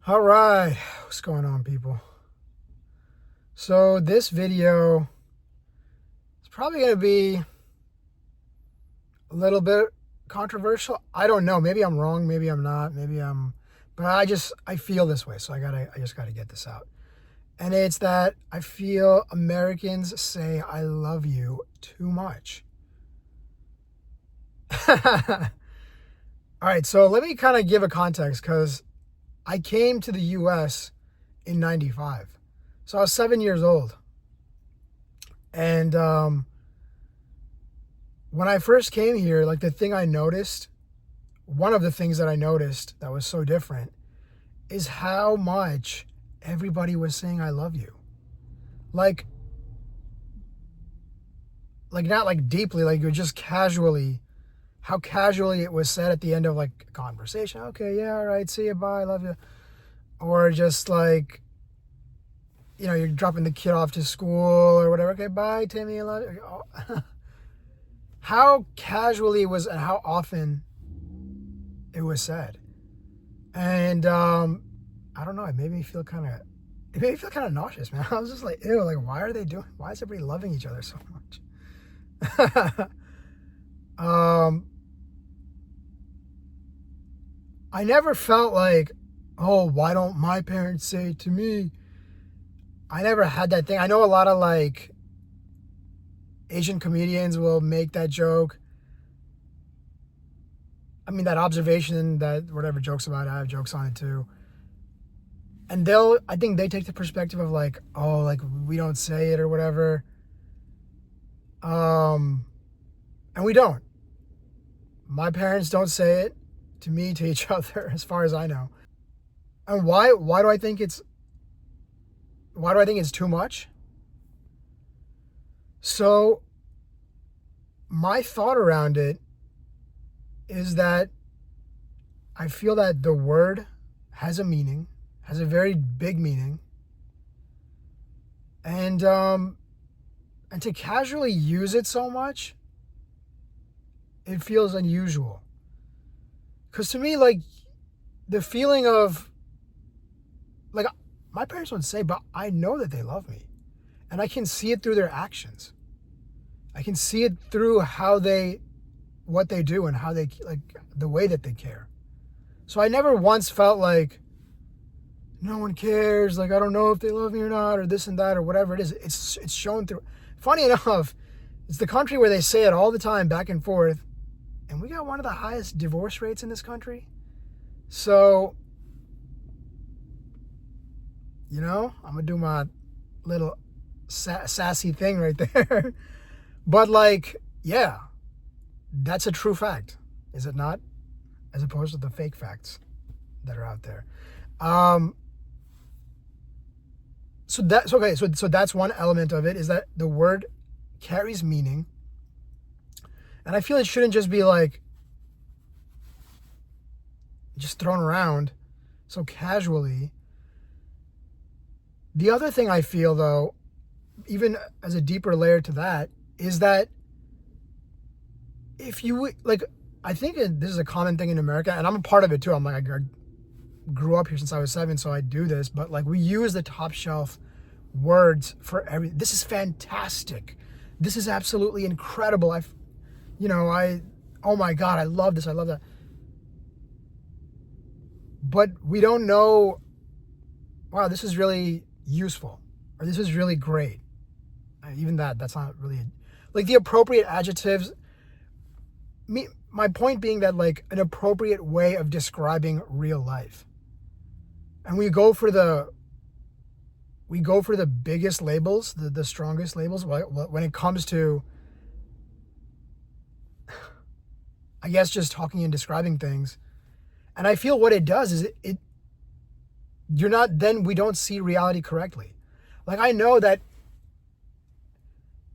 All right, what's going on, people? So this video is probably going to be a little bit controversial. I don't know. Maybe I'm wrong. Maybe I'm not. But I feel this way. So I just gotta get this out. And it's that I feel Americans say I love you too much. All right, so let me kind of give a context because I came to the U.S. in '95. So I was 7 years old. And when I first came here, like one of the things that I noticed that was so different is how much everybody was saying I love you. Like not like deeply, like you're just casually, how casually it was said at the end of like a conversation. Okay, yeah, all right, see you, bye, love you. Or just like, you're dropping the kid off to school or whatever. Okay, bye, Timmy, I love you. How casually it was and how often it was said. And I don't know, it made me feel kind of nauseous, man. I was just like, ew, like why is everybody loving each other so much? I never felt like, oh, why don't my parents say it to me? I never had that thing. I know a lot of like Asian comedians will make that joke. I mean, that observation, that whatever jokes about it, I have jokes on it too. And I think they take the perspective of like, oh, like we don't say it or whatever. And we don't. My parents don't say it to me, to each other, as far as I know. And why do I think it's too much? So my thought around it is that I feel that the word has a meaning, has a very big meaning. And to casually use it so much, it feels unusual. Because to me, like, the feeling of, like, my parents wouldn't say, but I know that they love me. And I can see it through their actions. I can see it through what they do and how they, like, the way that they care. So I never once felt like, no one cares, like, I don't know if they love me or not, or this and that, or whatever it is. It's shown through. Funny enough, it's the country where they say it all the time, back and forth, and we got one of the highest divorce rates in this country. So, I'm gonna do my little sassy thing right there. But like, yeah, that's a true fact, is it not? As opposed to the fake facts that are out there. So that's okay. So that's one element of it, is that the word carries meaning. And I feel it shouldn't just be like just thrown around so casually. The other thing I feel, though, even as a deeper layer to that, is that if you like, I think this is a common thing in America, and I'm a part of it too. I'm like, I grew up here since I was 7, so I do this. But like, we use the top shelf words for everything. This is fantastic. This is absolutely incredible. Oh my God, I love this. I love that. But we don't know, wow, this is really useful, or this is really great. Even that's not really, like, the appropriate adjectives. My point being that, like, an appropriate way of describing real life. And we go for the biggest labels, the strongest labels when it comes to, I guess, just talking and describing things. And I feel what it does is we don't see reality correctly. Like, I know that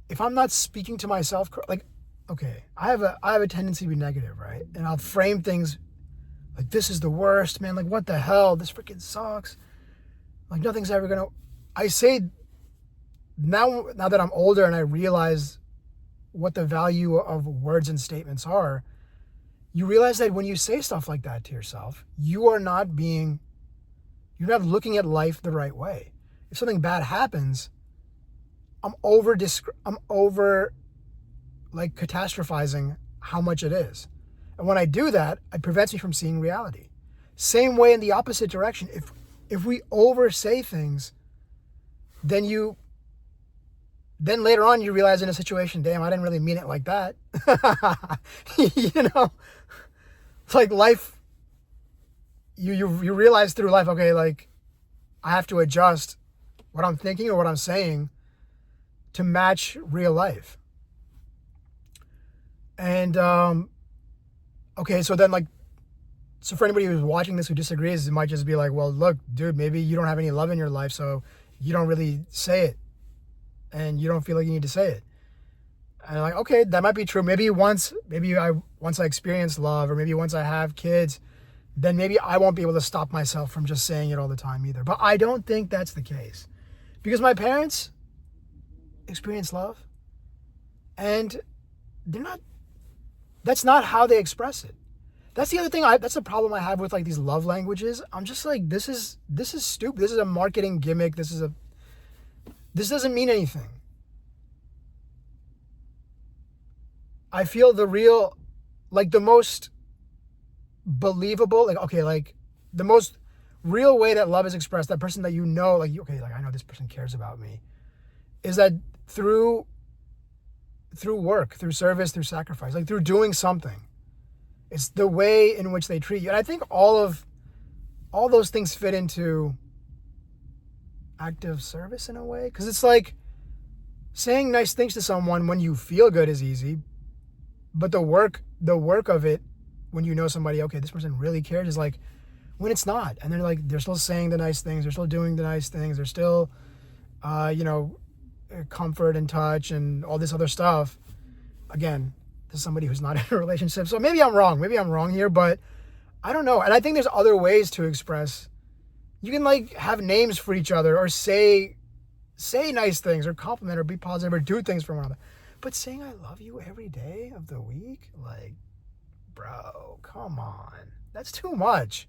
if I'm not speaking to myself, like, okay, I have a tendency to be negative, right? And I'll frame things like, this is the worst, man. Like, what the hell? This freaking sucks. Like, nothing's ever gonna. I say now that I'm older and I realize what the value of words and statements are, you realize that when you say stuff like that to yourself, you are not being You're not looking at life the right way. If something bad happens, I'm over like catastrophizing how much it is. And when I do that, it prevents me from seeing reality. Same way in the opposite direction. If we oversay things, then later on you realize in a situation, damn, I didn't really mean it like that. You know, it's like life. You realize through life, okay, like I have to adjust what I'm thinking or what I'm saying to match real life. And okay, so then so for anybody who's watching this who disagrees, it might just be like, well, look, dude, maybe you don't have any love in your life, so you don't really say it, and you don't feel like you need to say it. And I'm like, okay, that might be true. Maybe once I experience love, or maybe once I have kids, then maybe I won't be able to stop myself from just saying it all the time either. But I don't think that's the case, because my parents experience love, and that's not how they express it. That's the other thing. That's the problem I have with like these love languages. I'm just like, this is stupid. This is a marketing gimmick. This doesn't mean anything. I feel the most believable, the most real way that love is expressed, that person that you know, I know this person cares about me, is that through work, through service, through sacrifice, like through doing something. It's the way in which they treat you. And I think all those things fit into active service in a way. Because it's like saying nice things to someone when you feel good is easy. But the work of it, when you know somebody, okay, this person really cares, is like when it's not. And they're still saying the nice things. They're still doing the nice things. They're still, comfort and touch and all this other stuff. Again, to somebody who's not in a relationship. So maybe I'm wrong here, but I don't know. And I think there's other ways to express. You can have names for each other, or say nice things, or compliment, or be positive, or do things for one another. But saying I love you every day of the week, bro, come on. That's too much.